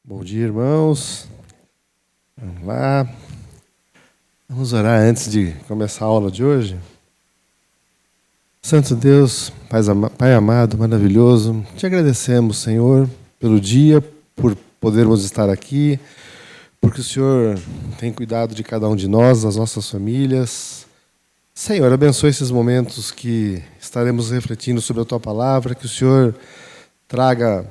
Bom dia, irmãos. Vamos lá. Vamos orar antes de começar a aula de hoje. Santo Deus, Pai amado, maravilhoso, te agradecemos, Senhor, pelo dia, por podermos estar aqui, porque o Senhor tem cuidado de cada um de nós, das nossas famílias. Senhor, abençoe esses momentos que estaremos refletindo sobre a Tua Palavra, que o Senhor traga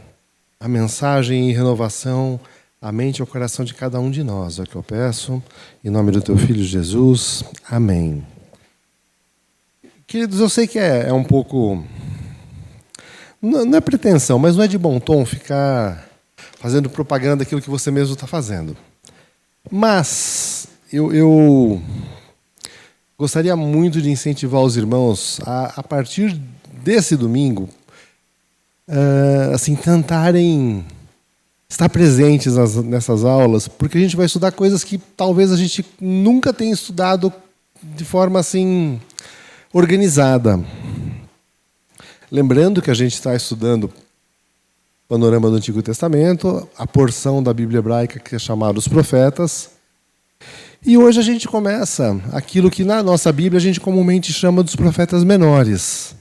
a mensagem e renovação à mente e ao coração de cada um de nós. É o que eu peço, em nome do Teu Filho Jesus. Amém. Queridos, eu sei que é um pouco... Não é pretensão, mas não é de bom tom ficar fazendo propaganda daquilo que você mesmo está fazendo. Mas eu gostaria muito de incentivar os irmãos a partir desse domingo, tentarem estar presentes nessas aulas, porque a gente vai estudar coisas que talvez a gente nunca tenha estudado de forma assim organizada. Lembrando que a gente está estudando o panorama do Antigo Testamento, a porção da Bíblia hebraica que é chamada os profetas. E hoje a gente começa aquilo que na nossa Bíblia a gente comumente chama dos profetas menores.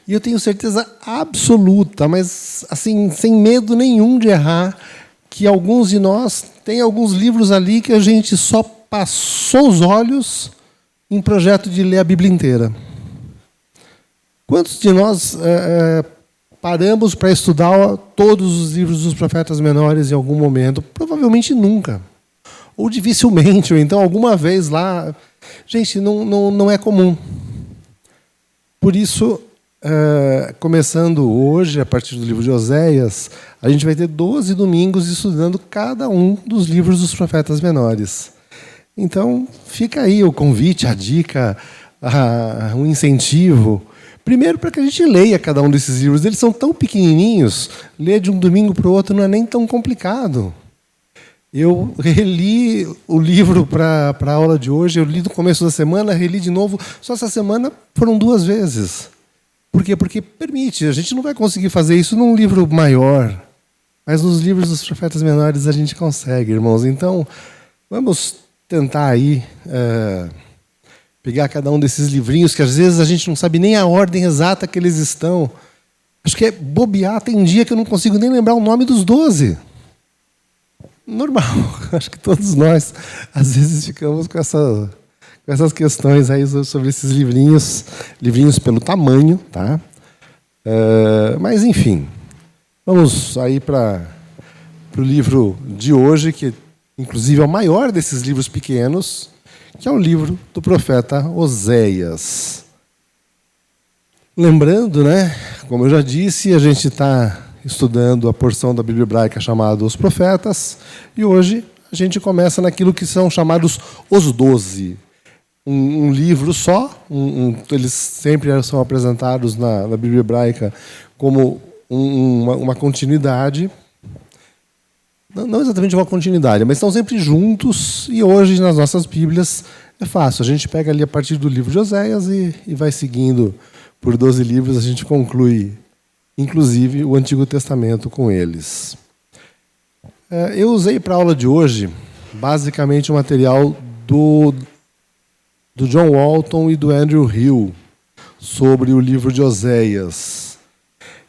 E eu tenho certeza absoluta, mas assim, sem medo nenhum de errar, que alguns de nós têm alguns livros ali que a gente só passou os olhos em projeto de ler a Bíblia inteira. Quantos de nós paramos para estudar todos os livros dos profetas menores em algum momento? Provavelmente nunca. Ou dificilmente, ou então alguma vez lá. Gente, não é comum. Por isso, começando hoje, a partir do livro de Oséias, a gente vai ter 12 domingos estudando cada um dos livros dos profetas menores. Então, fica aí o convite, a dica, o incentivo. Primeiro, para que a gente leia cada um desses livros. Eles são tão pequenininhos, ler de um domingo para o outro não é nem tão complicado. Eu reli o livro para a aula de hoje, eu li no começo da semana, reli de novo. Só essa semana foram 2 vezes. Por quê? Porque permite. A gente não vai conseguir fazer isso num livro maior, mas nos livros dos profetas menores a gente consegue, irmãos. Então, vamos tentar aí pegar cada um desses livrinhos, que às vezes a gente não sabe nem a ordem exata que eles estão. Acho que é bobear. Tem dia que eu não consigo nem lembrar o nome dos 12. Normal. Acho que todos nós, às vezes, ficamos com essas questões aí sobre esses livrinhos pelo tamanho, tá? Mas, enfim, vamos aí para o livro de hoje, que, inclusive, é o maior desses livros pequenos, que é o livro do profeta Oséias. Lembrando, né, como eu já disse, a gente está estudando a porção da Bíblia hebraica chamada Os Profetas, e hoje a gente começa naquilo que são chamados os 12. Um livro só, eles sempre são apresentados na Bíblia hebraica como uma continuidade. Não exatamente uma continuidade, mas estão sempre juntos, e hoje nas nossas Bíblias é fácil. A gente pega ali a partir do livro de Oséias e vai seguindo por 12 livros, a gente conclui, inclusive, o Antigo Testamento com eles. Eu usei para a aula de hoje, basicamente, o material do John Walton e do Andrew Hill sobre o livro de Oséias.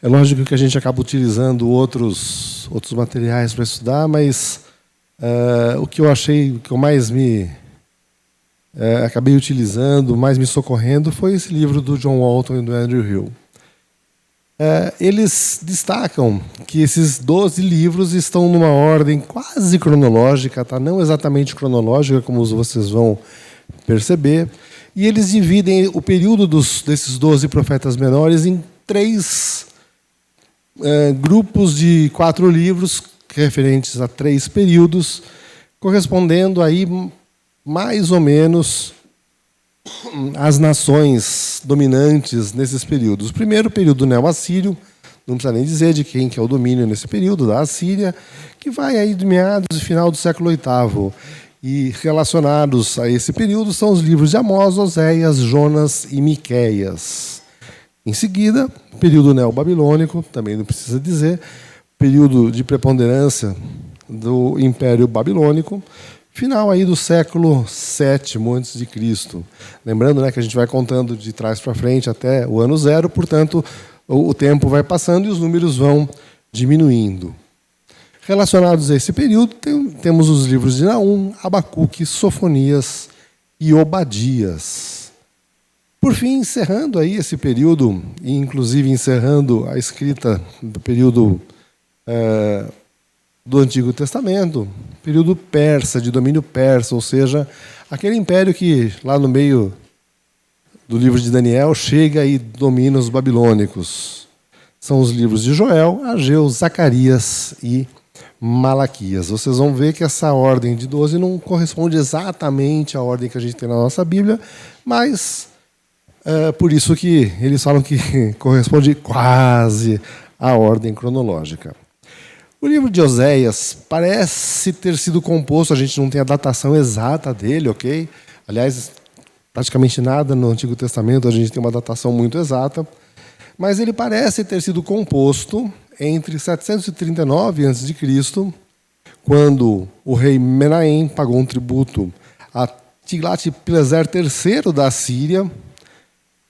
É lógico que a gente acaba utilizando outros materiais para estudar, mas o que eu achei, o que eu mais acabei utilizando, mais me socorrendo, foi esse livro do John Walton e do Andrew Hill. Eles destacam que esses 12 livros estão numa ordem quase cronológica, tá? Não exatamente cronológica, como vocês vão perceber, e eles dividem o período desses 12 profetas menores em 3 grupos de 4 livros, referentes a 3 períodos, correspondendo aí mais ou menos às nações dominantes nesses períodos. O primeiro período neo-assírio, não precisa nem dizer de quem que é o domínio nesse período, da Assíria, que vai aí de meados e final do século VIII. E relacionados a esse período são os livros de Amós, Oséias, Jonas e Miqueias. Em seguida, período neo-babilônico, também não precisa dizer, período de preponderância do Império Babilônico, final aí do século VII a.C. Lembrando, né, que a gente vai contando de trás para frente até o ano 0, portanto, o tempo vai passando e os números vão diminuindo. Relacionados a esse período, temos os livros de Naum, Abacuque, Sofonias e Obadias. Por fim, encerrando aí esse período, e inclusive encerrando a escrita do período do Antigo Testamento, período persa, de domínio persa, ou seja, aquele império que lá no meio do livro de Daniel chega e domina os babilônicos. São os livros de Joel, Ageu, Zacarias e Malaquias. Vocês vão ver que essa ordem de 12 não corresponde exatamente à ordem que a gente tem na nossa Bíblia, mas por isso que eles falam que corresponde quase à ordem cronológica. O livro de Oséias parece ter sido composto, a gente não tem a datação exata dele, ok? Aliás, praticamente nada no Antigo Testamento a gente tem uma datação muito exata, mas ele parece ter sido composto entre 739 a.C., quando o rei Menahem pagou um tributo a Tiglat-Pileser III da Síria.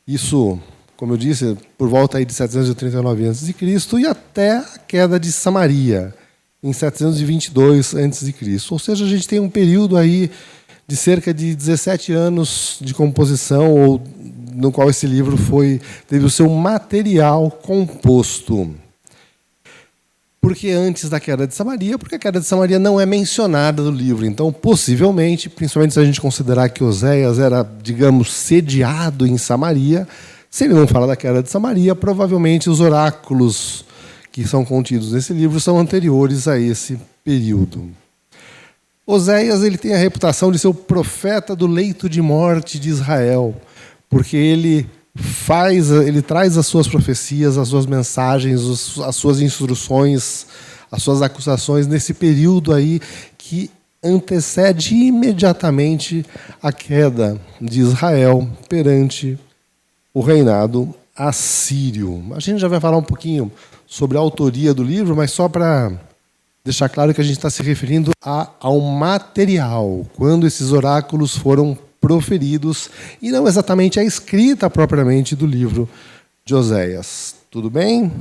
Isso, como eu disse, por volta aí de 739 a.C., e até a queda de Samaria, em 722 a.C. Ou seja, a gente tem um período aí de cerca de 17 anos de composição, ou no qual esse livro teve o seu material composto. Por que antes da queda de Samaria? Porque a queda de Samaria não é mencionada no livro. Então, possivelmente, principalmente se a gente considerar que Oséias era, digamos, sediado em Samaria, se ele não fala da queda de Samaria, provavelmente os oráculos que são contidos nesse livro são anteriores a esse período. Oséias ele tem a reputação de ser o profeta do leito de morte de Israel, porque ele traz as suas profecias, as suas mensagens, as suas instruções, as suas acusações nesse período aí que antecede imediatamente a queda de Israel perante o reinado assírio. A gente já vai falar um pouquinho sobre a autoria do livro, mas só para deixar claro que a gente está se referindo ao material, quando esses oráculos foram proferidos, e não exatamente a escrita propriamente do livro de Oséias. Tudo bem?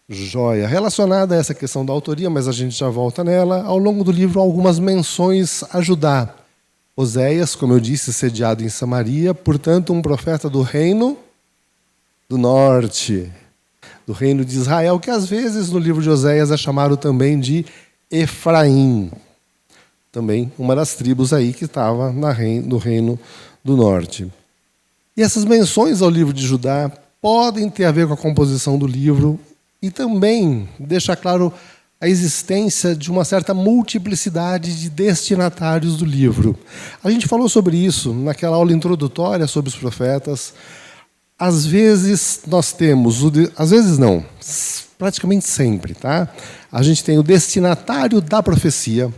Joia. Relacionada a essa questão da autoria, mas a gente já volta nela, ao longo do livro algumas menções a Judá. Oséias, como eu disse, sediado em Samaria, portanto um profeta do reino do norte, do reino de Israel, que às vezes no livro de Oséias é chamado também de Efraim. Também uma das tribos aí que estava no reino do norte. E essas menções ao livro de Judá podem ter a ver com a composição do livro e também deixa claro a existência de uma certa multiplicidade de destinatários do livro. A gente falou sobre isso naquela aula introdutória sobre os profetas. Às vezes nós temos, às vezes não, praticamente sempre, tá? A gente tem o destinatário da profecia,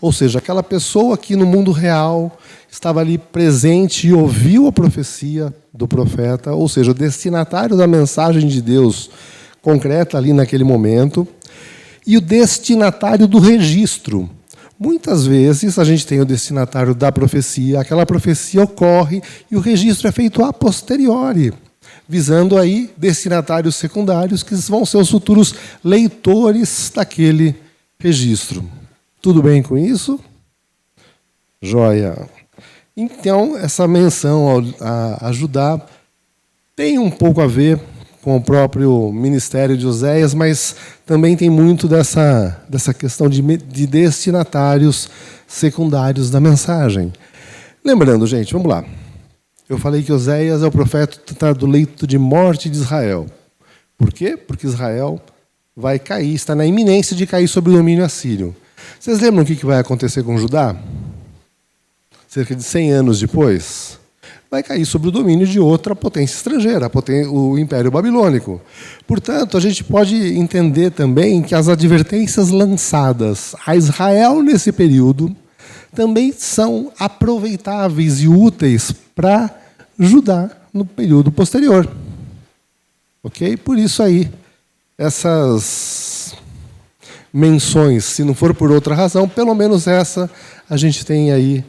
ou seja, aquela pessoa que no mundo real estava ali presente e ouviu a profecia do profeta, ou seja, o destinatário da mensagem de Deus concreta ali naquele momento, e o destinatário do registro. Muitas vezes a gente tem o destinatário da profecia, aquela profecia ocorre e o registro é feito a posteriori, visando aí destinatários secundários que vão ser os futuros leitores daquele registro. Tudo bem com isso? Joia. Então, essa menção a Judá tem um pouco a ver com o próprio ministério de Oséias, mas também tem muito dessa questão de destinatários secundários da mensagem. Lembrando, gente, vamos lá. Eu falei que Oséias é o profeta do leito de morte de Israel. Por quê? Porque Israel vai cair, está na iminência de cair sob o domínio assírio. Vocês lembram o que vai acontecer com Judá? Cerca de 100 anos depois, vai cair sob o domínio de outra potência estrangeira, o Império Babilônico. Portanto, a gente pode entender também que as advertências lançadas a Israel nesse período também são aproveitáveis e úteis para Judá no período posterior. Ok? Por isso aí, essas menções, se não for por outra razão, pelo menos essa a gente tem aí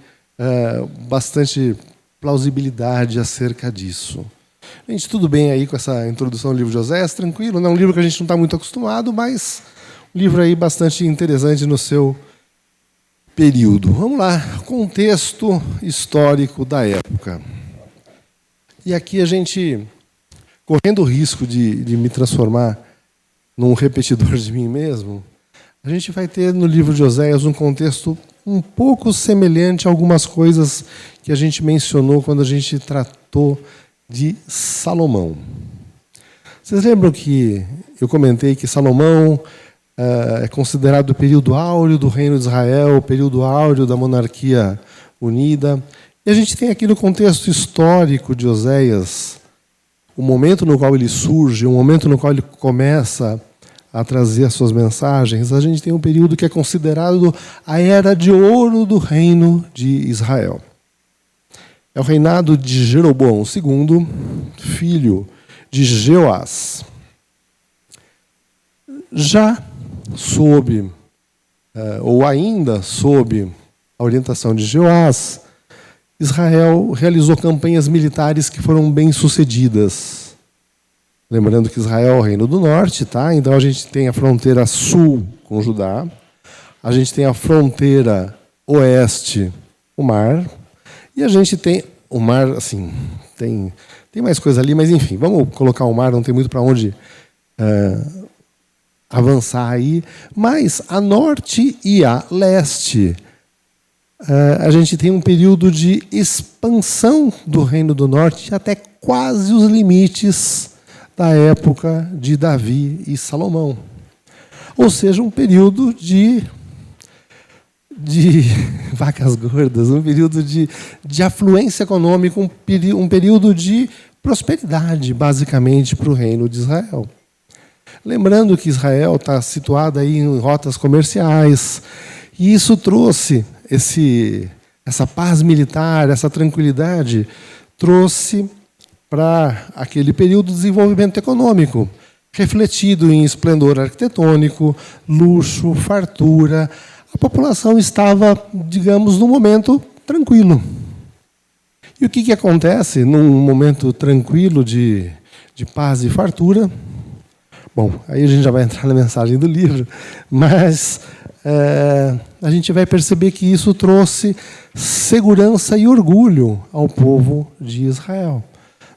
bastante plausibilidade acerca disso. Gente, tudo bem aí com essa introdução ao livro de Oséias? Tranquilo? Não é um livro que a gente não está muito acostumado, mas um livro aí bastante interessante no seu período. Vamos lá, contexto histórico da época. E aqui a gente, correndo o risco de me transformar num repetidor de mim mesmo, a gente vai ter no livro de Oséias um contexto um pouco semelhante a algumas coisas que a gente mencionou quando a gente tratou de Salomão. Vocês lembram que eu comentei que Salomão é considerado o período áureo do reino de Israel, o período áureo da monarquia unida. E a gente tem aqui no contexto histórico de Oséias, o momento no qual ele surge, o momento no qual ele começa a trazer as suas mensagens, a gente tem um período que é considerado a era de ouro do reino de Israel. É o reinado de Jeroboão II, filho de Jeoás. Já sob, ou ainda sob a orientação de Jeoás, Israel realizou campanhas militares que foram bem-sucedidas. Lembrando que Israel é o reino do norte, tá? Então a gente tem a fronteira sul com Judá, a gente tem a fronteira oeste, o mar, e a gente tem o mar, assim, tem mais coisa ali, mas enfim, vamos colocar o mar, não tem muito para onde avançar aí. Mas a norte e a leste, a gente tem um período de expansão do Reino do Norte até quase os limites da época de Davi e Salomão. Ou seja, um período de vacas gordas, um período de afluência econômica, um período de prosperidade, basicamente, para o reino de Israel. Lembrando que Israel está situado aí em rotas comerciais, e isso trouxe essa paz militar, essa tranquilidade, trouxe para aquele período de desenvolvimento econômico, refletido em esplendor arquitetônico, luxo, fartura. A população estava, digamos, num momento tranquilo. E o que acontece num momento tranquilo de paz e fartura? Bom, aí a gente já vai entrar na mensagem do livro, mas a gente vai perceber que isso trouxe segurança e orgulho ao povo de Israel.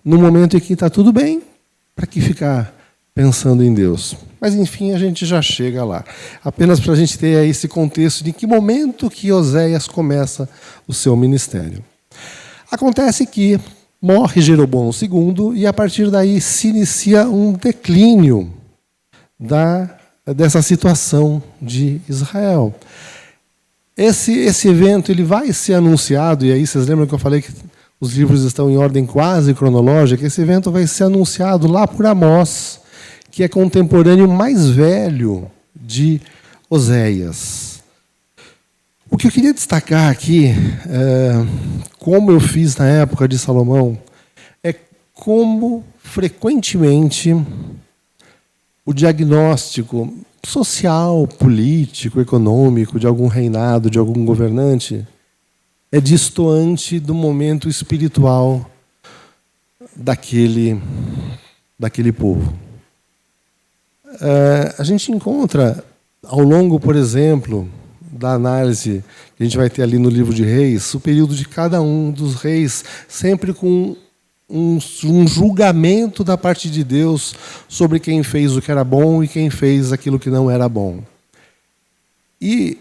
No momento em que está tudo bem, para que ficar pensando em Deus? Mas, enfim, a gente já chega lá. Apenas para a gente ter esse contexto de que momento que Oséias começa o seu ministério. Acontece que morre Jeroboão II e, a partir daí, se inicia um declínio dessa situação de Israel. Esse evento ele vai ser anunciado, e aí vocês lembram que eu falei que os livros estão em ordem quase cronológica. Esse evento vai ser anunciado lá por Amós, que é contemporâneo mais velho de Oséias. O que eu queria destacar aqui, como eu fiz na época de Salomão, é como frequentemente o diagnóstico social, político, econômico de algum reinado, de algum governante, é distoante do momento espiritual daquele povo. A gente encontra, ao longo, por exemplo, da análise que a gente vai ter ali no livro de Reis, o período de cada um dos reis, sempre com um julgamento da parte de Deus sobre quem fez o que era bom e quem fez aquilo que não era bom. E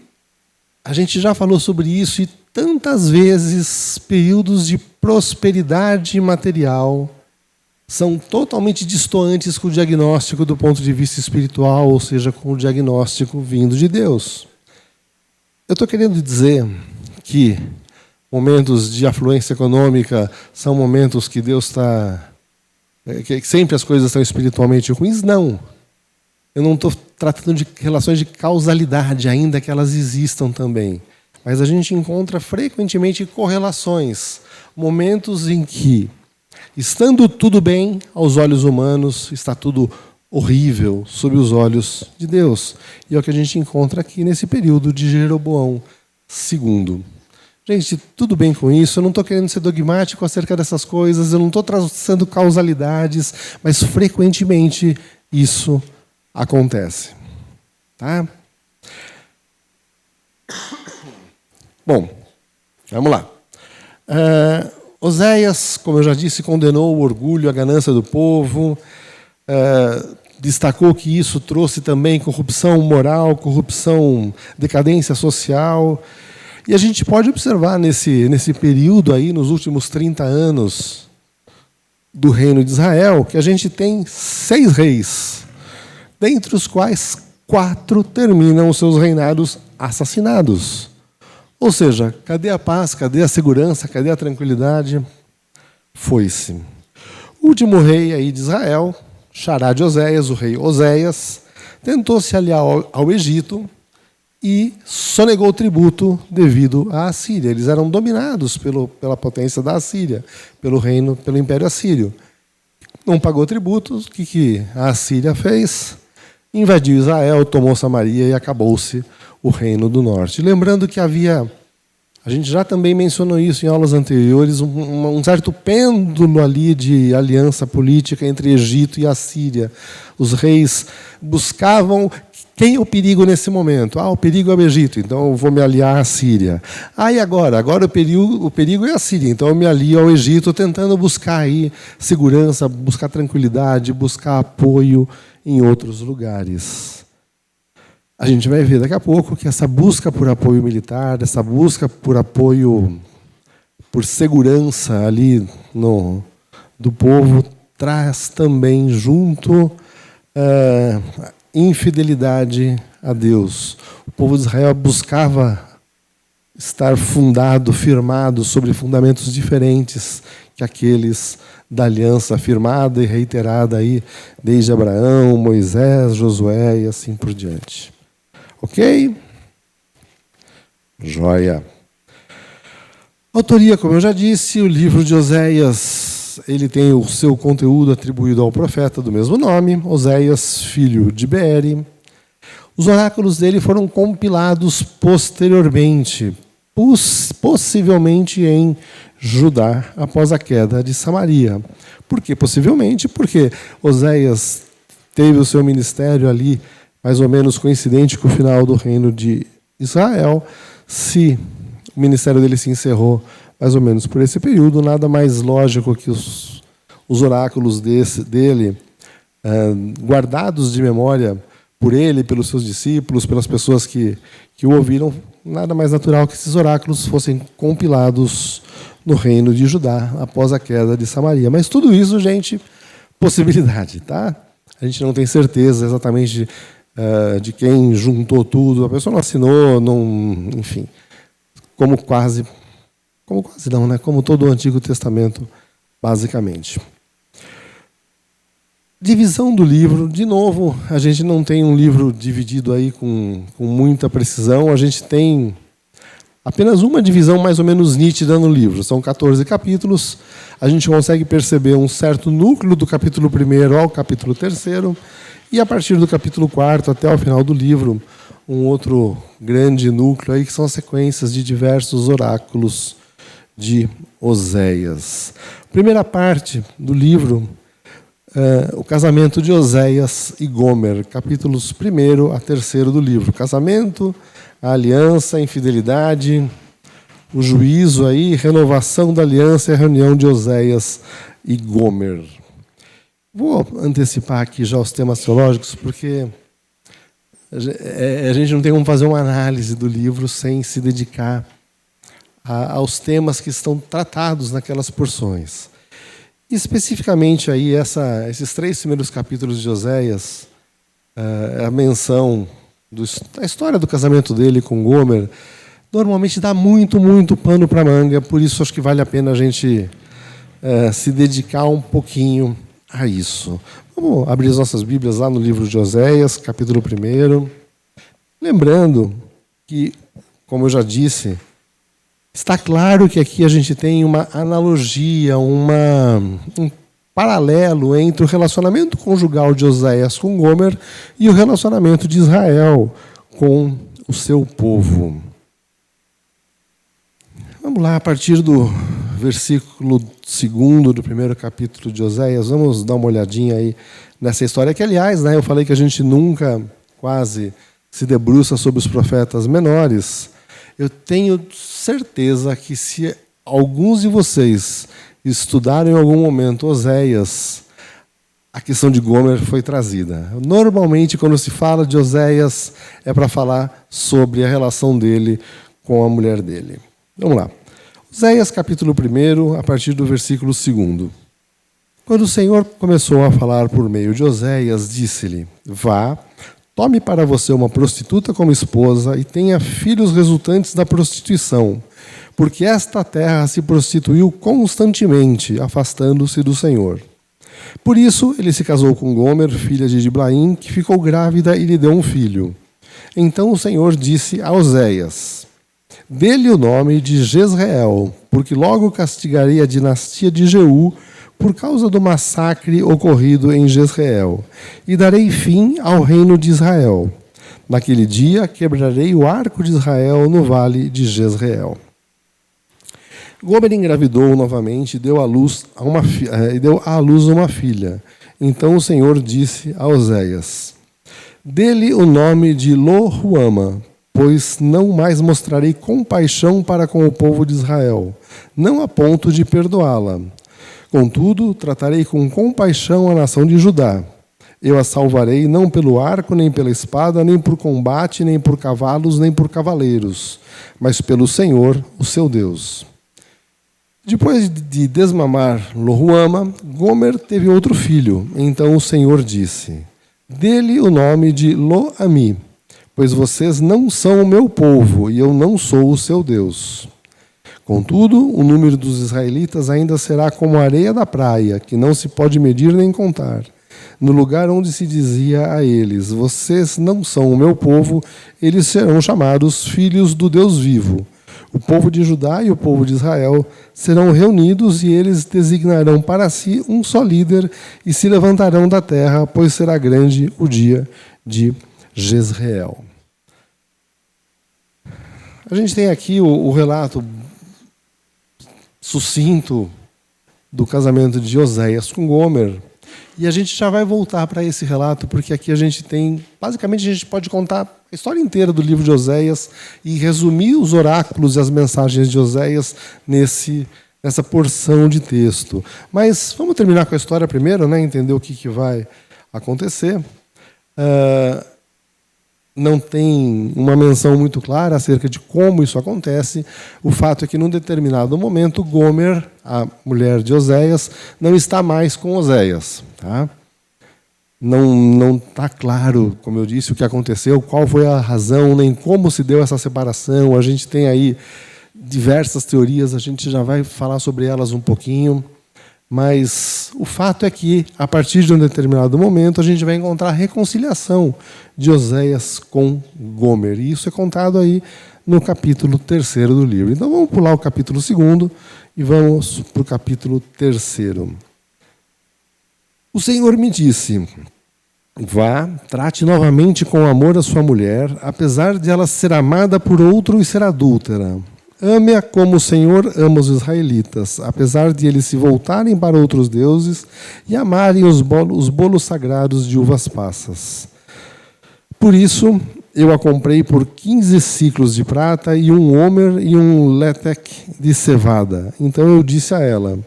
a gente já falou sobre isso, e tantas vezes períodos de prosperidade material são totalmente distantes com o diagnóstico do ponto de vista espiritual, ou seja, com o diagnóstico vindo de Deus. Eu estou querendo dizer que momentos de afluência econômica são momentos que Deus está... que sempre as coisas estão espiritualmente ruins? Não. Eu não estou tratando de relações de causalidade, ainda que elas existam também. Mas a gente encontra frequentemente correlações, momentos em que, estando tudo bem aos olhos humanos, está tudo horrível sob os olhos de Deus. E é o que a gente encontra aqui nesse período de Jeroboão II. Gente, tudo bem com isso, eu não estou querendo ser dogmático acerca dessas coisas, eu não estou traçando causalidades, mas frequentemente isso acontece. Tá? Bom, vamos lá. Oséias, como eu já disse, condenou o orgulho, a ganância do povo, destacou que isso trouxe também corrupção moral, corrupção, decadência social. E a gente pode observar nesse período aí, nos últimos 30 anos do reino de Israel, que a gente tem 6 reis, dentre os quais 4 terminam os seus reinados assassinados. Ou seja, cadê a paz, cadê a segurança, cadê a tranquilidade? Foi-se. O último rei aí de Israel, xará de Oséias, o rei Oséias, tentou se aliar ao Egito e sonegou o tributo devido à Assíria. Eles eram dominados pela potência da Assíria, pelo Império Assírio. Não pagou tributos, o que a Assíria fez? Invadiu Israel, tomou Samaria e acabou-se o reino do norte. Lembrando que havia, a gente já também mencionou isso em aulas anteriores, um certo pêndulo ali de aliança política entre Egito e Assíria. Os reis buscavam quem é o perigo nesse momento. O perigo é o Egito, então eu vou me aliar à Síria. E agora? Agora o perigo é a Síria, então eu me alio ao Egito, tentando buscar aí segurança, buscar tranquilidade, buscar apoio em outros lugares. A gente vai ver daqui a pouco que essa busca por apoio militar, essa busca por apoio, por segurança ali do povo, traz também junto infidelidade a Deus. O povo de Israel buscava estar fundado, firmado sobre fundamentos diferentes que aqueles da aliança firmada e reiterada aí desde Abraão, Moisés, Josué e assim por diante. Ok? Joia. Autoria, como eu já disse, o livro de Oséias, ele tem o seu conteúdo atribuído ao profeta do mesmo nome, Oséias, filho de Beeri. Os oráculos dele foram compilados posteriormente, possivelmente em Judá, após a queda de Samaria. Por que possivelmente? Porque Oséias teve o seu ministério ali, mais ou menos coincidente com o final do reino de Israel. Se o ministério dele se encerrou mais ou menos por esse período, nada mais lógico que os oráculos dele, guardados de memória por ele, pelos seus discípulos, pelas pessoas que o ouviram, nada mais natural que esses oráculos fossem compilados no reino de Judá, após a queda de Samaria. Mas tudo isso, gente, possibilidade, tá? A gente não tem certeza exatamente de quem juntou tudo, a pessoa não assinou, enfim, como todo o Antigo Testamento, basicamente. Divisão do livro, de novo, a gente não tem um livro dividido aí com muita precisão, a gente tem apenas uma divisão mais ou menos nítida no livro, são 14 capítulos, a gente consegue perceber um certo núcleo do capítulo 1º ao capítulo 3º, e a partir do capítulo 4º até o final do livro, um outro grande núcleo aí, que são as sequências de diversos oráculos de Oséias. Primeira parte do livro, o casamento de Oséias e Gomer, capítulos 1º a 3º do livro. Casamento, a aliança, a infidelidade, o juízo aí, renovação da aliança e a reunião de Oséias e Gomer. Vou antecipar aqui já os temas teológicos, porque a gente não tem como fazer uma análise do livro sem se dedicar aos temas que estão tratados naquelas porções. Especificamente aí esses 3 primeiros capítulos de Oséias, a menção da história do casamento dele com Gomer, normalmente dá muito, muito pano para manga, por isso acho que vale a pena a gente se dedicar um pouquinho a isso. Vamos abrir as nossas Bíblias lá no livro de Oséias, capítulo 1. Lembrando que, como eu já disse, está claro que aqui a gente tem uma analogia, paralelo entre o relacionamento conjugal de Oséias com Gomer e o relacionamento de Israel com o seu povo. Vamos lá, a partir do versículo 2 do primeiro capítulo de Oséias, vamos dar uma olhadinha aí nessa história, que, aliás, eu falei que a gente nunca quase se debruça sobre os profetas menores. Eu tenho certeza que se alguns de vocês estudarem em algum momento Oséias, a questão de Gomer foi trazida. Normalmente, quando se fala de Oséias, é para falar sobre a relação dele com a mulher dele. Vamos lá. Oséias, capítulo 1, a partir do versículo 2. Quando o Senhor começou a falar por meio de Oséias, disse-lhe: Vá, tome para você uma prostituta como esposa e tenha filhos resultantes da prostituição, porque esta terra se prostituiu constantemente, afastando-se do Senhor. Por isso, ele se casou com Gomer, filha de Diblaim, que ficou grávida e lhe deu um filho. Então o Senhor disse a Oséias: Dê-lhe o nome de Jezreel, porque logo castigarei a dinastia de Jeú por causa do massacre ocorrido em Jezreel, e darei fim ao reino de Israel. Naquele dia quebrarei o arco de Israel no vale de Jezreel. Gomer engravidou novamente e deu à luz uma filha. Então o Senhor disse a Oséias: Dê-lhe o nome de Lo-Ruama, pois não mais mostrarei compaixão para com o povo de Israel, não a ponto de perdoá-la. Contudo, tratarei com compaixão a nação de Judá. Eu a salvarei não pelo arco, nem pela espada, nem por combate, nem por cavalos, nem por cavaleiros, mas pelo Senhor, o seu Deus. Depois de desmamar Lo-Ruama, Gomer teve outro filho. Então o Senhor disse: Dê-lhe o nome de Lo-Ami, pois vocês não são o meu povo, e eu não sou o seu Deus. Contudo, o número dos israelitas ainda será como a areia da praia, que não se pode medir nem contar. No lugar onde se dizia a eles: Vocês não são o meu povo, eles serão chamados filhos do Deus vivo. O povo de Judá e o povo de Israel serão reunidos, e eles designarão para si um só líder e se levantarão da terra, pois será grande o dia de Jezreel. A gente tem aqui o relato sucinto do casamento de Oséias com Gomer, e a gente já vai voltar para esse relato, porque aqui a gente tem, basicamente a gente pode contar a história inteira do livro de Oséias e resumir os oráculos e as mensagens de Oséias nessa porção de texto. Mas vamos terminar com a história primeiro, entender o que vai acontecer. Não tem uma menção muito clara acerca de como isso acontece. O fato é que, num determinado momento, Gomer, a mulher de Oséias, não está mais com Oséias. Tá? Não está claro, como eu disse, o que aconteceu, qual foi a razão, nem como se deu essa separação. A gente tem aí diversas teorias, a gente já vai falar sobre elas um pouquinho. Mas o fato é que, a partir de um determinado momento, a gente vai encontrar a reconciliação de Oséias com Gomer. E isso é contado aí no capítulo 3 do livro. Então vamos pular o capítulo 2 e vamos para o capítulo 3. O Senhor me disse: Vá, trate novamente com amor a sua mulher, apesar de ela ser amada por outro e ser adúltera. Ame-a como o Senhor ama os israelitas, apesar de eles se voltarem para outros deuses e amarem os bolos sagrados de uvas passas. Por isso, eu a comprei por 15 ciclos de prata e um homer e um letec de cevada. Então eu disse a ela: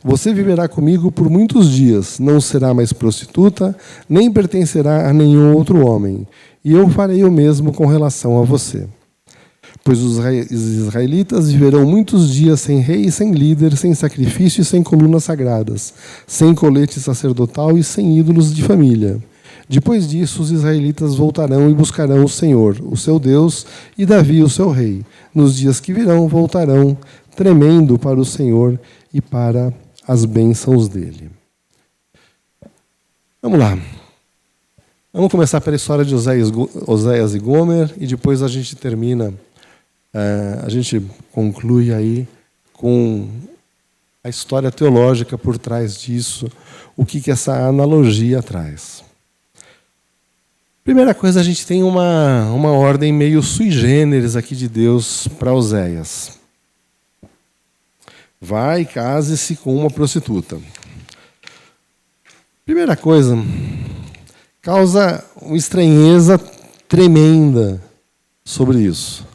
Você viverá comigo por muitos dias, não será mais prostituta, nem pertencerá a nenhum outro homem. E eu farei o mesmo com relação a você. Pois os israelitas viverão muitos dias sem rei, sem líder, sem sacrifício e sem colunas sagradas, sem colete sacerdotal e sem ídolos de família. Depois disso, os israelitas voltarão e buscarão o Senhor, o seu Deus, e Davi, o seu rei. Nos dias que virão, voltarão, tremendo para o Senhor e para as bênçãos dele. Vamos lá. Vamos começar pela história de Oséias e Gomer, e depois a gente termina. A gente conclui aí com a história teológica por trás disso, o que essa analogia traz. Primeira coisa, a gente tem uma ordem meio sui generis aqui de Deus para Oséias. Vai e case-se com uma prostituta. Primeira coisa, causa uma estranheza tremenda sobre isso.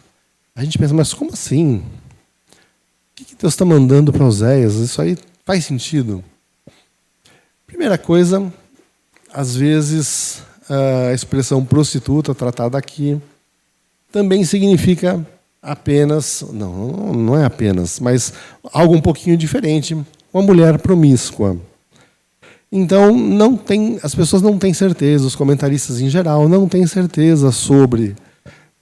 A gente pensa, mas como assim? O que Deus está mandando para Oséias? Isso aí faz sentido? Primeira coisa, às vezes a expressão prostituta tratada aqui também significa apenas, não é apenas, mas algo um pouquinho diferente, uma mulher promíscua. Então, as pessoas não têm certeza, os comentaristas em geral não têm certeza sobre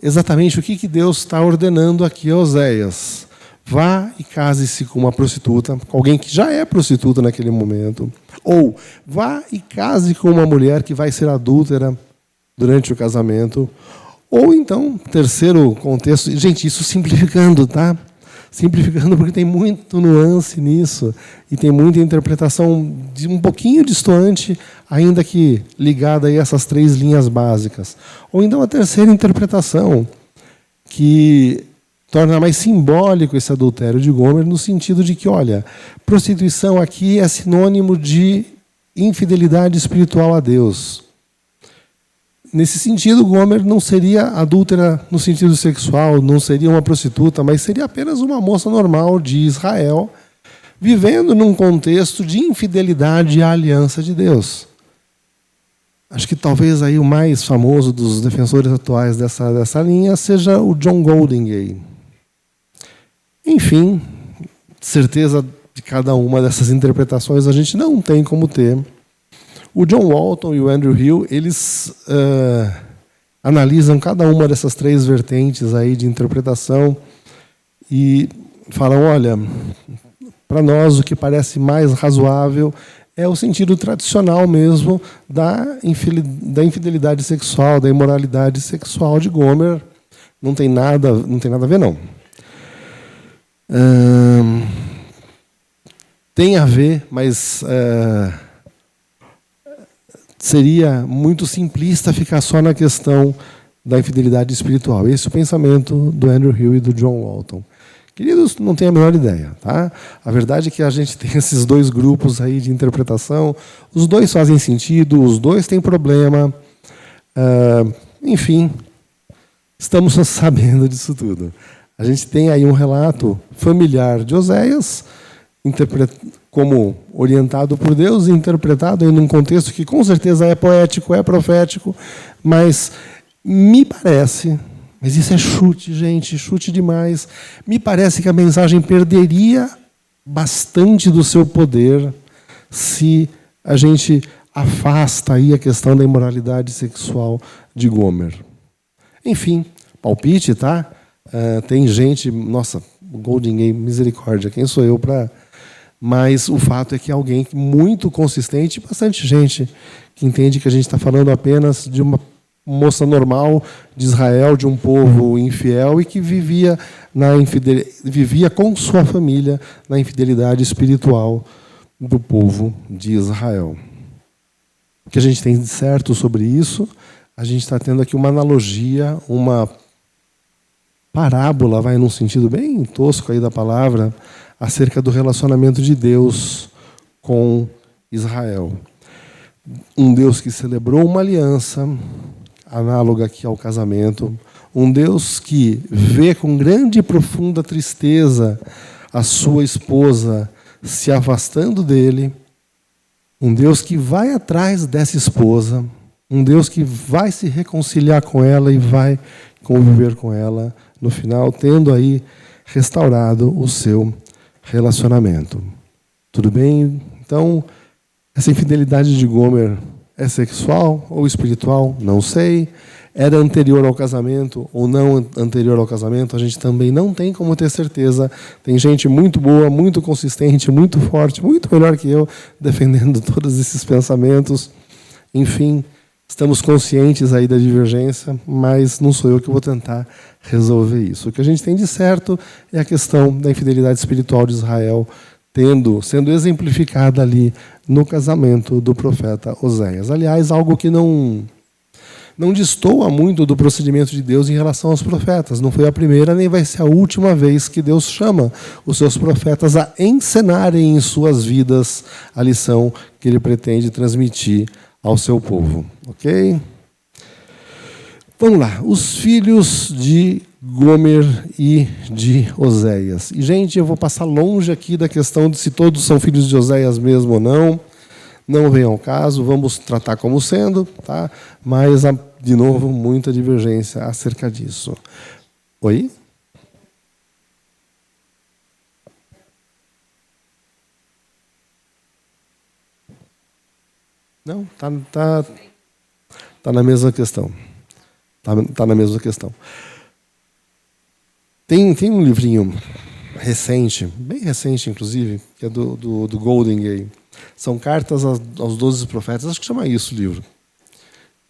exatamente o que Deus está ordenando aqui a Oséias. Vá e case-se com uma prostituta, com alguém que já é prostituta naquele momento. Ou vá e case com uma mulher que vai ser adúltera durante o casamento. Ou então, terceiro contexto, gente, isso simplificando, tá? Simplificando porque tem muito nuance nisso e tem muita interpretação de um pouquinho distante, ainda que ligada a essas três linhas básicas. Ou então a terceira interpretação, que torna mais simbólico esse adultério de Gomer, no sentido de que, olha, prostituição aqui é sinônimo de infidelidade espiritual a Deus. Nesse sentido, Gomer não seria adúltera no sentido sexual, não seria uma prostituta, mas seria apenas uma moça normal de Israel, vivendo num contexto de infidelidade à aliança de Deus. Acho que talvez aí o mais famoso dos defensores atuais dessa linha seja o John Goldingay. Enfim, certeza de cada uma dessas interpretações a gente não tem como ter. O John Walton e o Andrew Hill, eles analisam cada uma dessas três vertentes aí de interpretação e falam, olha, para nós o que parece mais razoável é o sentido tradicional mesmo da infidelidade sexual, da imoralidade sexual de Gomer. Não tem nada a ver, não. Tem a ver, mas seria muito simplista ficar só na questão da infidelidade espiritual. Esse é o pensamento do Andrew Hill e do John Walton. Queridos, não tenho a menor ideia, tá? A verdade é que a gente tem esses dois grupos aí de interpretação, os dois fazem sentido, os dois têm problema, enfim, estamos sabendo disso tudo. A gente tem aí um relato familiar de Oséias, como orientado por Deus e interpretado em um contexto que com certeza é poético, é profético, mas me parece, mas isso é chute, gente, chute demais, me parece que a mensagem perderia bastante do seu poder se a gente afasta aí a questão da imoralidade sexual de Gomer. Enfim, palpite, tá? Tem gente, nossa, Goldingay, misericórdia, quem sou eu para... Mas o fato é que alguém muito consistente, bastante gente que entende que a gente está falando apenas de uma moça normal de Israel, de um povo infiel e que vivia com sua família na infidelidade espiritual do povo de Israel. O que a gente tem de certo sobre isso, a gente está tendo aqui uma analogia, uma parábola, vai num sentido bem tosco aí da palavra, acerca do relacionamento de Deus com Israel. Um Deus que celebrou uma aliança, análoga aqui ao casamento, um Deus que vê com grande e profunda tristeza a sua esposa se afastando dele, um Deus que vai atrás dessa esposa, um Deus que vai se reconciliar com ela e vai conviver com ela, no final, tendo aí restaurado o seu relacionamento. Tudo bem? Então, essa infidelidade de Gomer é sexual ou espiritual? Não sei. Era anterior ao casamento ou não anterior ao casamento? A gente também não tem como ter certeza. Tem gente muito boa, muito consistente, muito forte, muito melhor que eu, defendendo todos esses pensamentos. Enfim, estamos conscientes aí da divergência, mas não sou eu que vou tentar resolver isso. O que a gente tem de certo é a questão da infidelidade espiritual de Israel sendo exemplificada ali no casamento do profeta Oséias. Aliás, algo que não destoa muito do procedimento de Deus em relação aos profetas. Não foi a primeira nem vai ser a última vez que Deus chama os seus profetas a encenarem em suas vidas a lição que ele pretende transmitir ao seu povo. Ok? Vamos lá. Os filhos de Gomer e de Oséias. E, gente, eu vou passar longe aqui da questão de se todos são filhos de Oséias mesmo ou não. Não vem ao caso, vamos tratar como sendo, tá? Mas, de novo, muita divergência acerca disso. Oi? Não, tá na mesma questão. Tá na mesma questão. Tem um livrinho recente, bem recente, inclusive, que é do Golden Gay. São cartas aos 12 profetas, acho que chama isso o livro.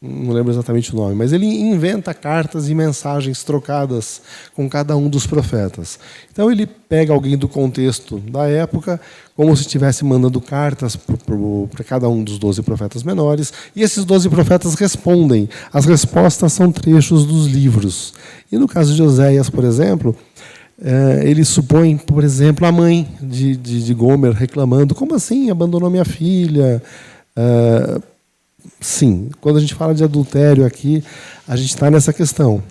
Não lembro exatamente o nome, mas ele inventa cartas e mensagens trocadas com cada um dos profetas. Então ele pega alguém do contexto da época, como se estivesse mandando cartas para cada um dos 12 profetas menores, e esses 12 profetas respondem. As respostas são trechos dos livros. E no caso de Oséias, por exemplo, ele supõe, por exemplo, a mãe de Gomer reclamando: como assim, abandonou minha filha? Sim, quando a gente fala de adultério aqui, a gente está nessa questão.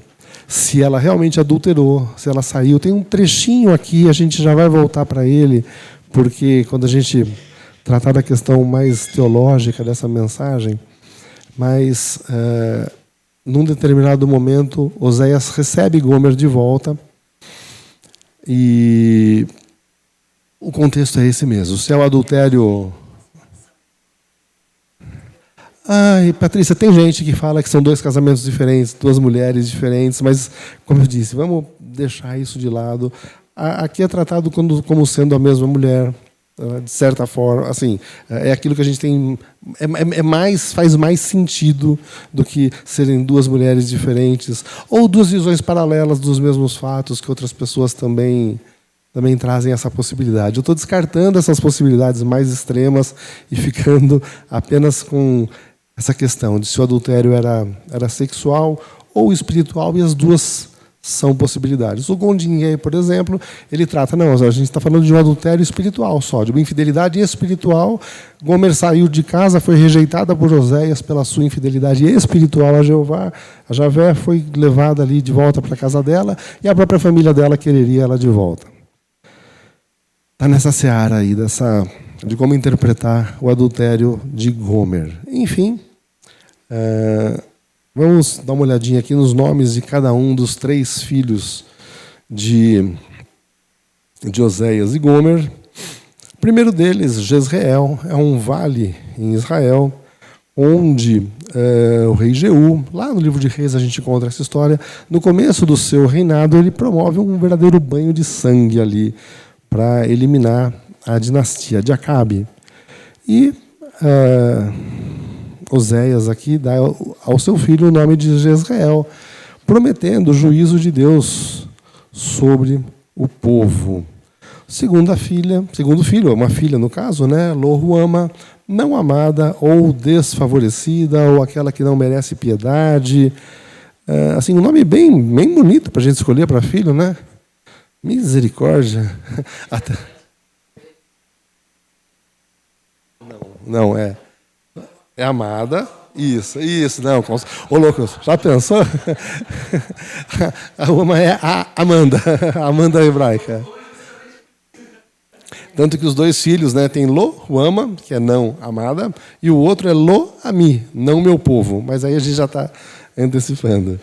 Se ela realmente adulterou, se ela saiu, tem um trechinho aqui, a gente já vai voltar para ele, porque quando a gente tratar da questão mais teológica dessa mensagem, mas num determinado momento, Oséias recebe Gomer de volta e o contexto é esse mesmo. Se é o adultério... Ai, Patrícia, tem gente que fala que são dois casamentos diferentes, duas mulheres diferentes, mas, como eu disse, vamos deixar isso de lado. Aqui é tratado como sendo a mesma mulher, de certa forma. Assim, é aquilo que a gente tem... faz mais sentido do que serem duas mulheres diferentes, ou duas visões paralelas dos mesmos fatos, que outras pessoas também trazem essa possibilidade. Eu estou descartando essas possibilidades mais extremas e ficando apenas com essa questão de se o adultério era sexual ou espiritual, e as duas são possibilidades. O Gondinguei, por exemplo, ele trata, não, a gente está falando de um adultério espiritual só, de uma infidelidade espiritual. Gomer saiu de casa, foi rejeitada por Oséias pela sua infidelidade espiritual a Jeová. A Javé foi levada ali de volta para a casa dela, e a própria família dela quereria ela de volta. Está nessa seara aí, de como interpretar o adultério de Gomer. Enfim, vamos dar uma olhadinha aqui nos nomes de cada um dos 3 filhos de Oséias e Gomer. O primeiro deles, Jezreel, é um vale em Israel, onde o rei Jeú, lá no livro de Reis a gente encontra essa história, no começo do seu reinado, ele promove um verdadeiro banho de sangue ali, para eliminar a dinastia de Acabe. E Oséias aqui dá ao seu filho o nome de Jezreel, prometendo o juízo de Deus sobre o povo. Segundo filho, uma filha no caso, né, Lo-Ruama, não amada ou desfavorecida, ou aquela que não merece piedade. Assim, um nome bem bonito para a gente escolher para filho, né? Misericórdia. Não, é amada. Isso, não. Ô, louco, já pensou? Uma é a Amanda hebraica. Tanto que os 2 filhos, né, tem Lo-Ruama, que é não amada, e o outro é Lo-Ami, não meu povo. Mas aí a gente já está antecipando.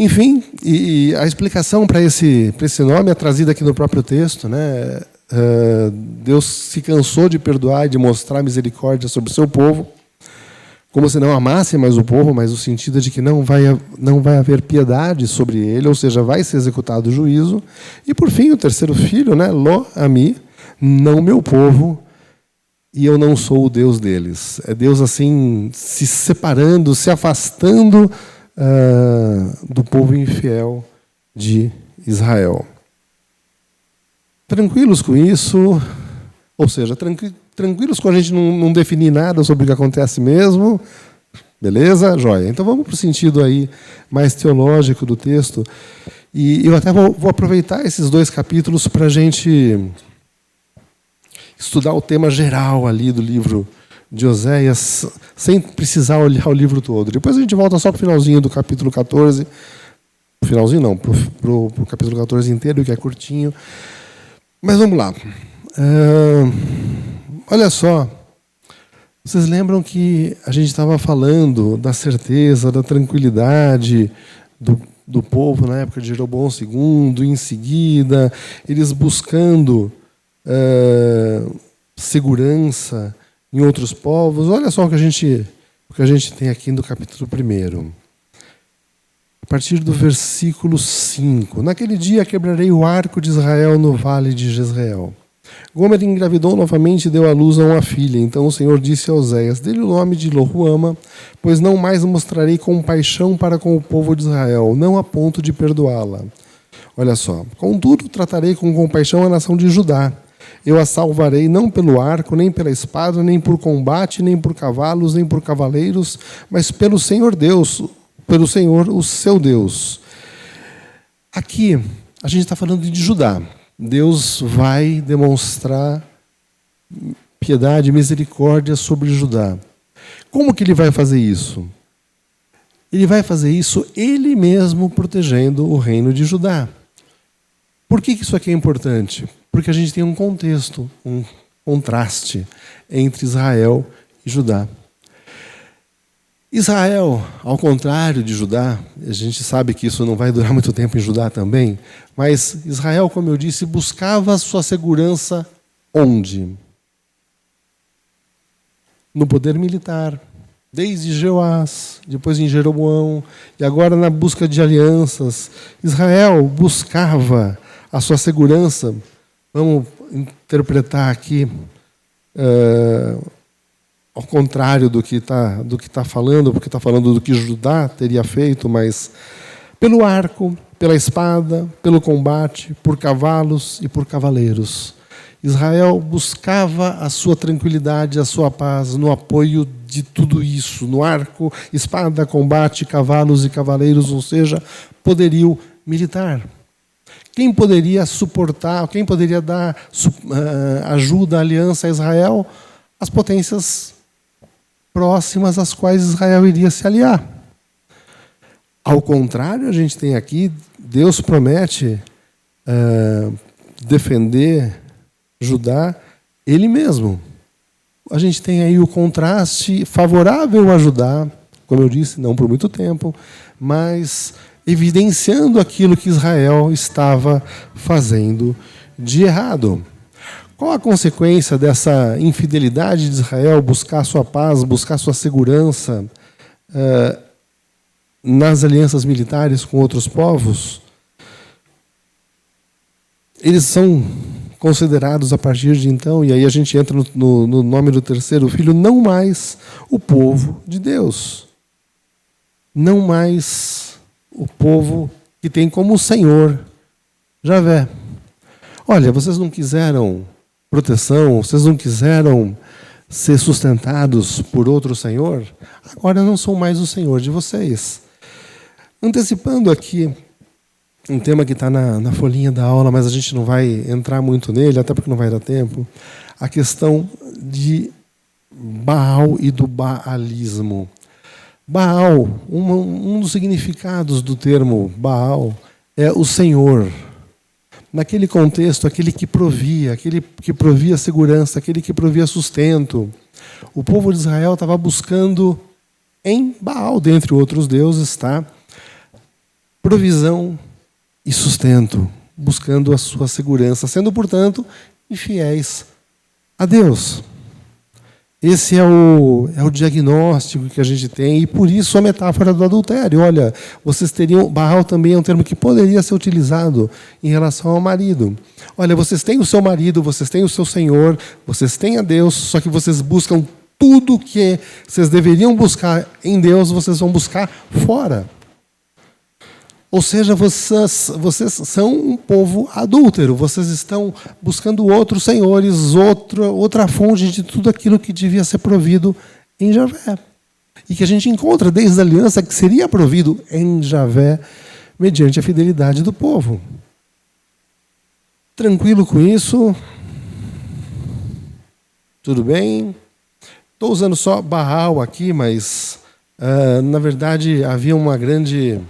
Enfim, e a explicação para esse nome é trazida aqui no próprio texto, né? Deus se cansou de perdoar e de mostrar misericórdia sobre o seu povo, como se não amasse mais o povo, mas o sentido é de que não vai haver piedade sobre ele, ou seja, vai ser executado o juízo. E, por fim, o terceiro filho, né? Lo-Ami, não meu povo, e eu não sou o Deus deles. É Deus assim, se separando, se afastando do povo infiel de Israel. Tranquilos com isso? Ou seja, tranquilos com a gente não definir nada sobre o que acontece mesmo. Beleza? Joia. Então vamos para o sentido aí mais teológico do texto. E eu até vou aproveitar esses 2 capítulos para a gente estudar o tema geral ali do livro de Oséias, sem precisar olhar o livro todo. Depois a gente volta só para o finalzinho do capítulo 14. Finalzinho não, para o capítulo 14 inteiro, que é curtinho. Mas vamos lá. Olha só. Vocês lembram que a gente estava falando da certeza, da tranquilidade do povo na época de Jeroboão II, em seguida, eles buscando segurança em outros povos. Olha só o que a gente tem aqui no capítulo 1. A partir do versículo 5. Naquele dia quebrarei o arco de Israel no vale de Jezreel. Gomer engravidou novamente e deu à luz a uma filha. Então o Senhor disse a Oséias: dê-lhe o nome de Loruama, pois não mais mostrarei compaixão para com o povo de Israel, não a ponto de perdoá-la. Olha só. Contudo, tratarei com compaixão a nação de Judá. Eu a salvarei não pelo arco, nem pela espada, nem por combate, nem por cavalos, nem por cavaleiros, mas pelo Senhor Deus, pelo Senhor, o seu Deus. Aqui, a gente está falando de Judá. Deus vai demonstrar piedade e misericórdia sobre Judá. Como que ele vai fazer isso? Ele vai fazer isso ele mesmo protegendo o reino de Judá. Por que isso aqui é importante? Porque a gente tem um contexto, um contraste entre Israel e Judá. Israel, ao contrário de Judá, a gente sabe que isso não vai durar muito tempo em Judá também, mas Israel, como eu disse, buscava a sua segurança onde? No poder militar, desde Jeoás, depois em Jeroboão, e agora na busca de alianças. Israel buscava a sua segurança, vamos interpretar aqui, ao contrário do que está falando, porque está falando do que Judá teria feito, mas pelo arco, pela espada, pelo combate, por cavalos e por cavaleiros. Israel buscava a sua tranquilidade, a sua paz no apoio de tudo isso, no arco, espada, combate, cavalos e cavaleiros, ou seja, poderio militar. Quem poderia suportar, quem poderia dar ajuda, aliança a Israel? As potências próximas às quais Israel iria se aliar. Ao contrário, a gente tem aqui, Deus promete defender Judá ele mesmo. A gente tem aí o contraste favorável a Judá, como eu disse, não por muito tempo, mas evidenciando aquilo que Israel estava fazendo de errado. Qual a consequência dessa infidelidade de Israel buscar sua paz, buscar sua segurança nas alianças militares com outros povos? Eles são considerados a partir de então, e aí a gente entra no nome do terceiro filho, não mais o povo de Deus. Não mais o povo que tem como Senhor Javé. Olha, vocês não quiseram proteção, vocês não quiseram ser sustentados por outro Senhor, agora não sou mais o Senhor de vocês. Antecipando aqui um tema que está na folhinha da aula, mas a gente não vai entrar muito nele, até porque não vai dar tempo, a questão de Baal e do baalismo. Baal, um dos significados do termo Baal é o Senhor. Naquele contexto, aquele que provia segurança, aquele que provia sustento. O povo de Israel estava buscando em Baal, dentre outros deuses, provisão e sustento, buscando a sua segurança, sendo, portanto, infiéis a Deus. Esse é o diagnóstico que a gente tem, e por isso a metáfora do adultério. Olha, vocês teriam... Baal também é um termo que poderia ser utilizado em relação ao marido. Olha, vocês têm o seu marido, vocês têm o seu Senhor, vocês têm a Deus, só que vocês buscam tudo que vocês deveriam buscar em Deus, vocês vão buscar fora. Ou seja, vocês são um povo adúltero, vocês estão buscando outros senhores, outra fonte de tudo aquilo que devia ser provido em Javé. E que a gente encontra desde a aliança que seria provido em Javé, mediante a fidelidade do povo. Tranquilo com isso? Tudo bem? Estou usando só Baal aqui, mas, na verdade, havia uma grande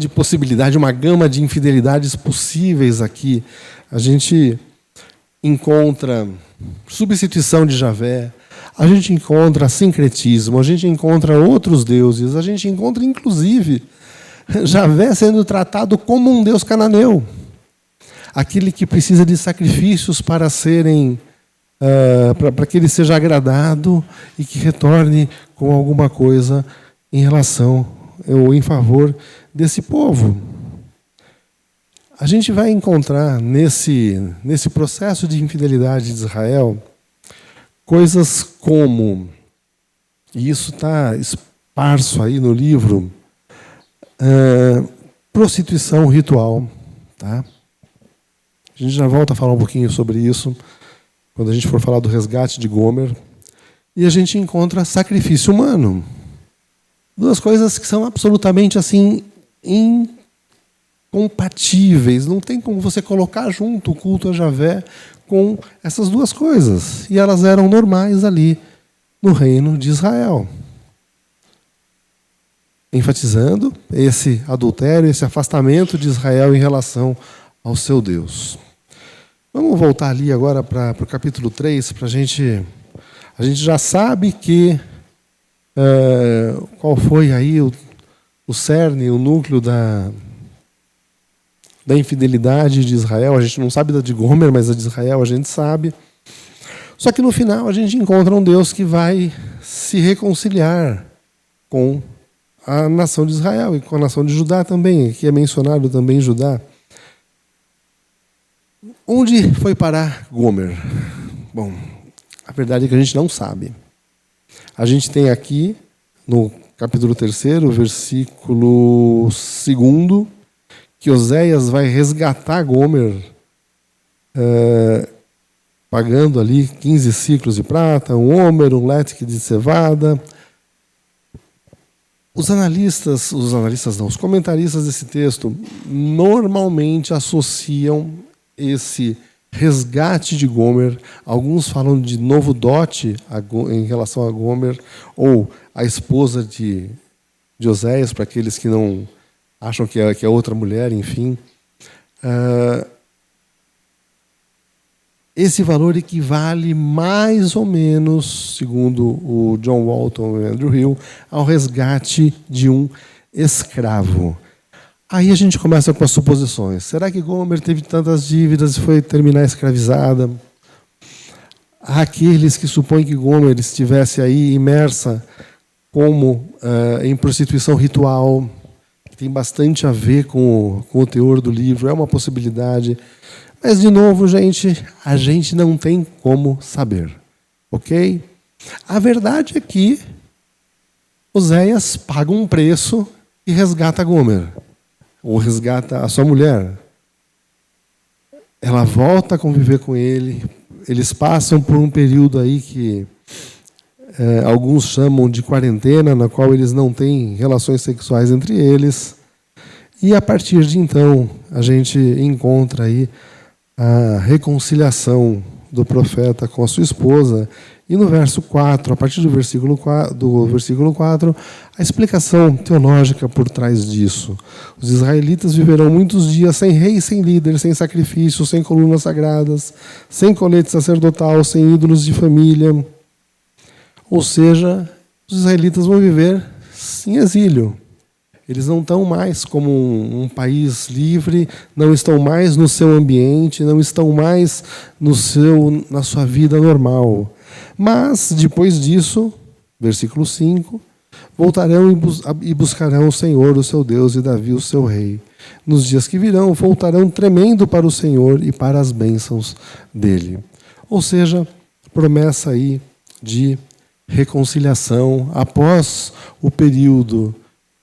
possibilidade, uma gama de infidelidades possíveis aqui. A gente encontra substituição de Javé, a gente encontra sincretismo, a gente encontra outros deuses, a gente encontra, inclusive, Javé sendo tratado como um deus cananeu. Aquele que precisa de sacrifícios para serem, para que ele seja agradado e que retorne com alguma coisa em relação ou em favor desse povo. A gente vai encontrar nesse processo de infidelidade de Israel coisas como, e isso está esparso aí no livro, prostituição ritual. Tá? A gente já volta a falar um pouquinho sobre isso, quando a gente for falar do resgate de Gomer. E a gente encontra sacrifício humano. Duas coisas que são absolutamente assim incompatíveis. Não tem como você colocar junto o culto a Javé com essas duas coisas. E elas eram normais ali no reino de Israel. Enfatizando esse adultério, esse afastamento de Israel em relação ao seu Deus. Vamos voltar ali agora para o capítulo 3, para a gente já sabe que qual foi aí o cerne, o núcleo da infidelidade de Israel. A gente não sabe da de Gomer, mas a de Israel a gente sabe. Só que no final a gente encontra um Deus que vai se reconciliar com a nação de Israel e com a nação de Judá também, que é mencionado também Judá. Onde foi parar Gomer? Bom, a verdade é que a gente não sabe. A gente tem aqui, no capítulo 3, versículo 2, que Oséias vai resgatar Gomer, pagando ali 15 ciclos de prata, um homer, um letique de cevada. Os comentaristas desse texto normalmente associam esse resgate de Gomer. Alguns falam de novo dote em relação a Gomer, ou a esposa de Oséias, para aqueles que não acham que é outra mulher, enfim. Esse valor equivale mais ou menos, segundo o John Walton e Andrew Hill, ao resgate de um escravo. Aí a gente começa com as suposições. Será que Gomer teve tantas dívidas e foi terminar escravizada? Há aqueles que supõem que Gomer estivesse aí imersa como em prostituição ritual, que tem bastante a ver com o teor do livro, é uma possibilidade. Mas, de novo, a gente não tem como saber. Ok? A verdade é que Oséias paga um preço e resgata Gomer, ou resgata a sua mulher. Ela volta a conviver com ele. Eles passam por um período aí que alguns chamam de quarentena, na qual eles não têm relações sexuais entre eles. E, a partir de então, a gente encontra aí a reconciliação do profeta com a sua esposa. E no verso 4, a partir do versículo 4, a explicação teológica por trás disso. Os israelitas viverão muitos dias sem rei, sem líder, sem sacrifício, sem colunas sagradas, sem colete sacerdotal, sem ídolos de família. Ou seja, os israelitas vão viver em exílio. Eles não estão mais como um país livre, não estão mais no seu ambiente, não estão mais na sua vida normal. Mas, depois disso, versículo 5, voltarão e buscarão o Senhor, o seu Deus, e Davi, o seu rei. Nos dias que virão, voltarão tremendo para o Senhor e para as bênçãos dele. Ou seja, promessa aí de reconciliação após o período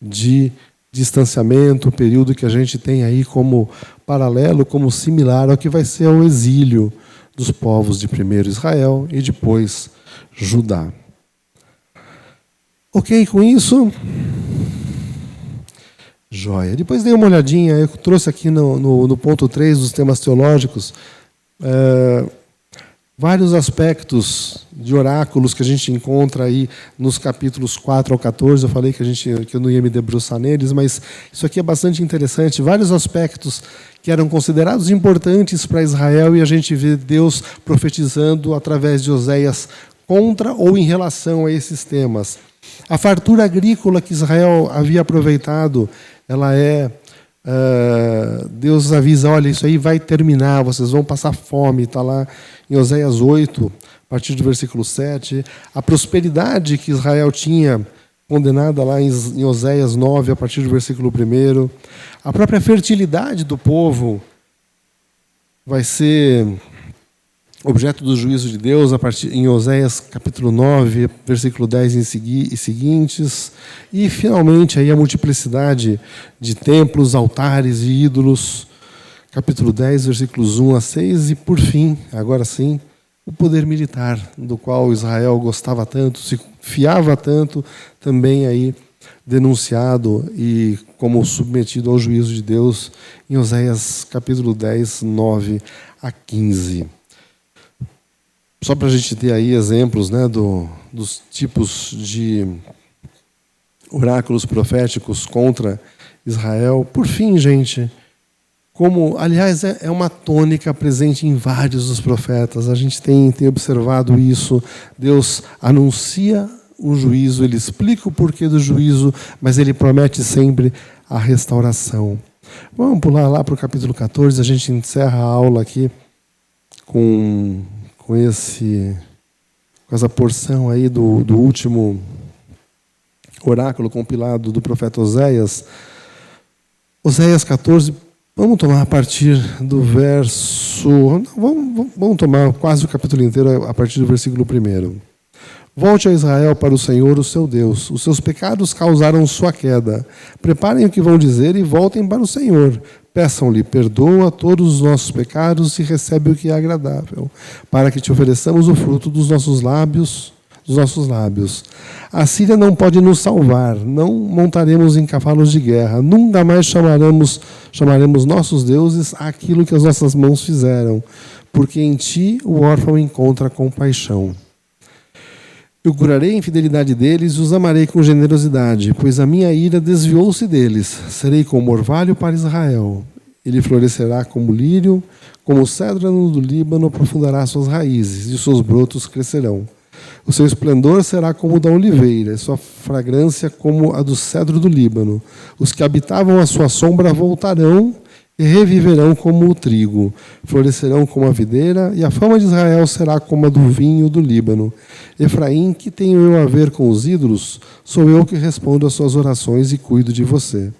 de distanciamento, o período que a gente tem aí como paralelo, como similar ao que vai ser o exílio dos povos de primeiro Israel e depois Judá. Ok com isso? Joia. Depois dei uma olhadinha, eu trouxe aqui no ponto 3 dos temas teológicos vários aspectos de oráculos que a gente encontra aí nos capítulos 4 ao 14. Eu falei que eu não ia me debruçar neles, mas isso aqui é bastante interessante. Vários aspectos que eram considerados importantes para Israel e a gente vê Deus profetizando através de Oséias contra ou em relação a esses temas. A fartura agrícola que Israel havia aproveitado, ela Deus avisa, olha, isso aí vai terminar, vocês vão passar fome, está lá em Oséias 8, a partir do versículo 7. A prosperidade que Israel tinha, condenada lá em Oséias 9, a partir do versículo 1. A própria fertilidade do povo vai ser objeto do juízo de Deus em Oséias capítulo 9, versículo 10 e seguintes. E, finalmente, aí a multiplicidade de templos, altares e ídolos, capítulo 10, versículos 1 a 6. E, por fim, agora sim, o poder militar, do qual Israel gostava tanto, se fiava tanto, também aí denunciado e como submetido ao juízo de Deus em Oséias capítulo 10, 9 a 15. Só para a gente ter aí exemplos, né, dos tipos de oráculos proféticos contra Israel. Por fim, gente, como, aliás, é uma tônica presente em vários dos profetas. A gente tem observado isso. Deus anuncia o juízo, ele explica o porquê do juízo, mas ele promete sempre a restauração. Vamos pular lá para o capítulo 14, a gente encerra a aula aqui com essa porção aí do último oráculo compilado do profeta Oséias. Oséias 14, vamos tomar a partir do verso... Vamos tomar quase o capítulo inteiro a partir do versículo 1. Volte a Israel para o Senhor, o seu Deus. Os seus pecados causaram sua queda. Preparem o que vão dizer e voltem para o Senhor. Peçam-lhe, perdoa todos os nossos pecados e recebe o que é agradável, para que te ofereçamos o fruto dos nossos lábios. A Síria não pode nos salvar, não montaremos em cavalos de guerra, nunca mais chamaremos nossos deuses àquilo que as nossas mãos fizeram, porque em ti o órfão encontra compaixão. Eu curarei a infidelidade deles e os amarei com generosidade, pois a minha ira desviou-se deles. Serei como orvalho para Israel. Ele florescerá como lírio, como o cédro do Líbano aprofundará suas raízes, e os seus brotos crescerão. O seu esplendor será como o da oliveira, e sua fragrância como a do cedro do Líbano. Os que habitavam a sua sombra voltarão e reviverão como o trigo, florescerão como a videira, e a fama de Israel será como a do vinho do Líbano. Efraim, que tenho eu a ver com os ídolos? Sou eu que respondo às suas orações e cuido de você.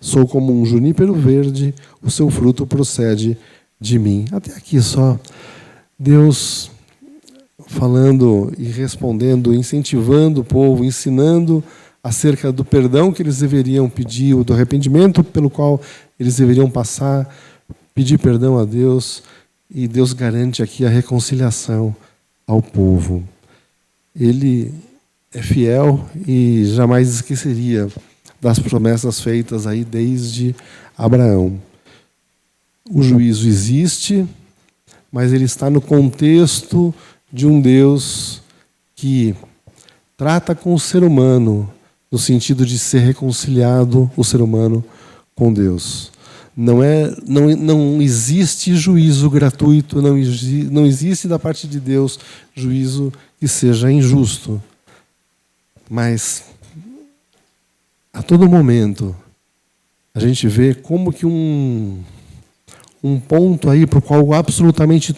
Sou como um junípero verde, o seu fruto procede de mim. Até aqui só Deus falando e respondendo, incentivando o povo, ensinando acerca do perdão que eles deveriam pedir, do arrependimento pelo qual eles deveriam passar, pedir perdão a Deus, e Deus garante aqui a reconciliação ao povo. Ele é fiel e jamais esqueceria das promessas feitas aí desde Abraão. O juízo existe, mas ele está no contexto de um Deus que trata com o ser humano, no sentido de ser reconciliado o ser humano com Deus. Não existe juízo gratuito, não existe da parte de Deus juízo que seja injusto. Mas, a todo momento, a gente vê como que um ponto aí para o qual absolutamente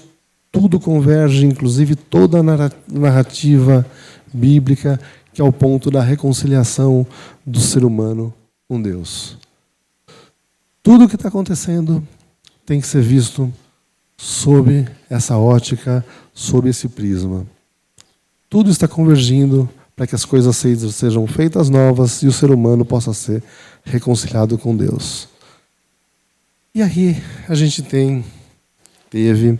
tudo converge, inclusive toda a narrativa bíblica, que é o ponto da reconciliação do ser humano com Deus. Tudo o que está acontecendo tem que ser visto sob essa ótica, sob esse prisma. Tudo está convergindo para que as coisas sejam feitas novas e o ser humano possa ser reconciliado com Deus. E aí a gente teve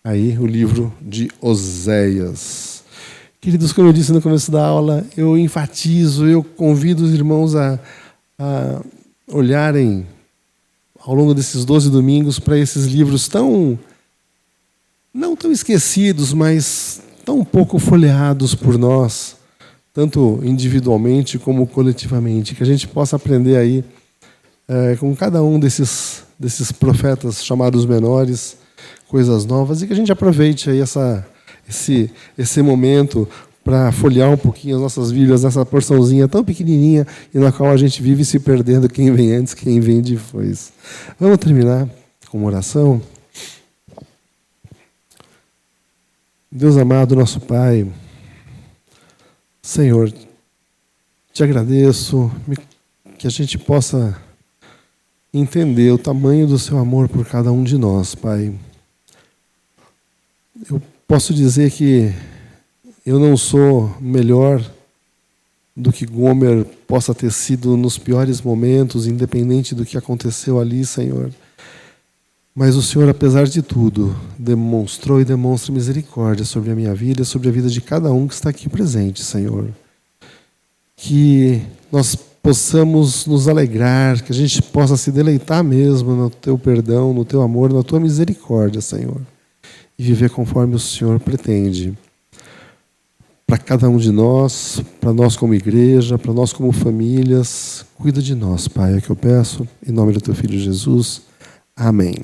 aí o livro de Oséias. Queridos, como eu disse no começo da aula, eu enfatizo, eu convido os irmãos a olharem ao longo desses 12 domingos para esses livros não tão esquecidos, mas tão pouco folheados por nós, tanto individualmente como coletivamente, que a gente possa aprender aí com cada um desses profetas chamados menores, coisas novas, e que a gente aproveite aí esse momento para folhear um pouquinho as nossas Bíblias nessa porçãozinha tão pequenininha e na qual a gente vive se perdendo quem vem antes, quem vem depois. Vamos terminar com uma oração? Deus amado, nosso Pai, Senhor, te agradeço que a gente possa entender o tamanho do seu amor por cada um de nós, Pai. Eu posso dizer que eu não sou melhor do que Gomer possa ter sido nos piores momentos, independente do que aconteceu ali, Senhor. Mas o Senhor, apesar de tudo, demonstrou e demonstra misericórdia sobre a minha vida e sobre a vida de cada um que está aqui presente, Senhor. Que nós possamos nos alegrar, que a gente possa se deleitar mesmo no Teu perdão, no Teu amor, na Tua misericórdia, Senhor. E viver conforme o Senhor pretende. Para cada um de nós, para nós como igreja, para nós como famílias, cuida de nós, Pai, é o que eu peço, em nome do Teu Filho Jesus. Amém.